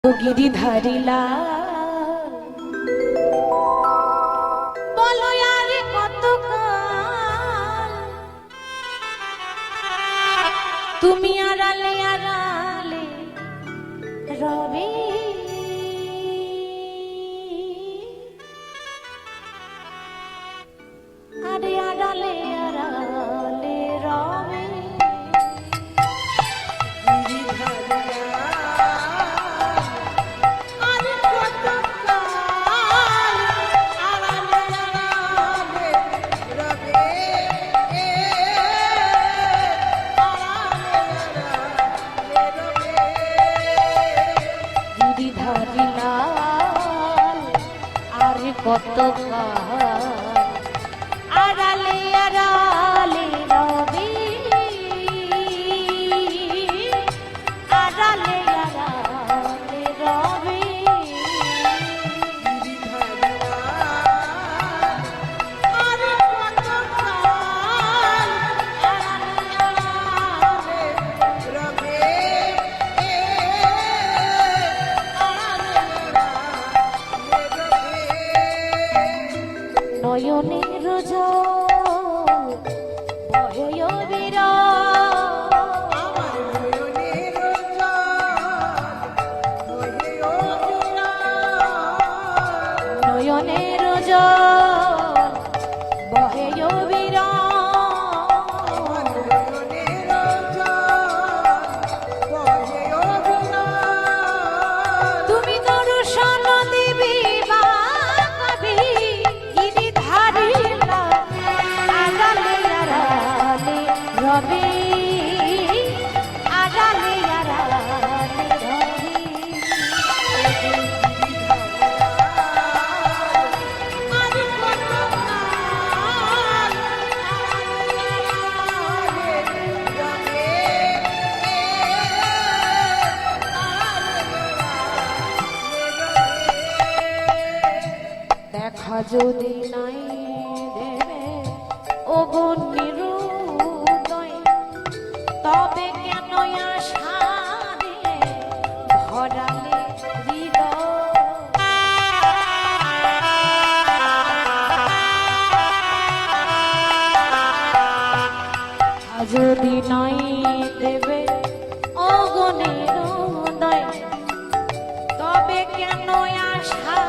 গিরিধারিলা বলো আর কতকাল তুমি আড়ালে আড়ালে রবে আরে আড়ালে আড়ালে রবে কতকাল আড়ালে আড়ালে রবে আড়ালে আড়ালে রবে নয়নের জল বহে অবিরাম আমার নয়নের জল বহে অবিরাম তুমি দর্শন দিবি বা কবি রবে আড়ালে আড়ালে রবে দেখা যদি নাই দেবে ওগো নিরুদয় তবে কেন আশা দিলে ভরালে হৃদয় যদি নাই দেবে ওগো নিরুদয় তবে কেন আশা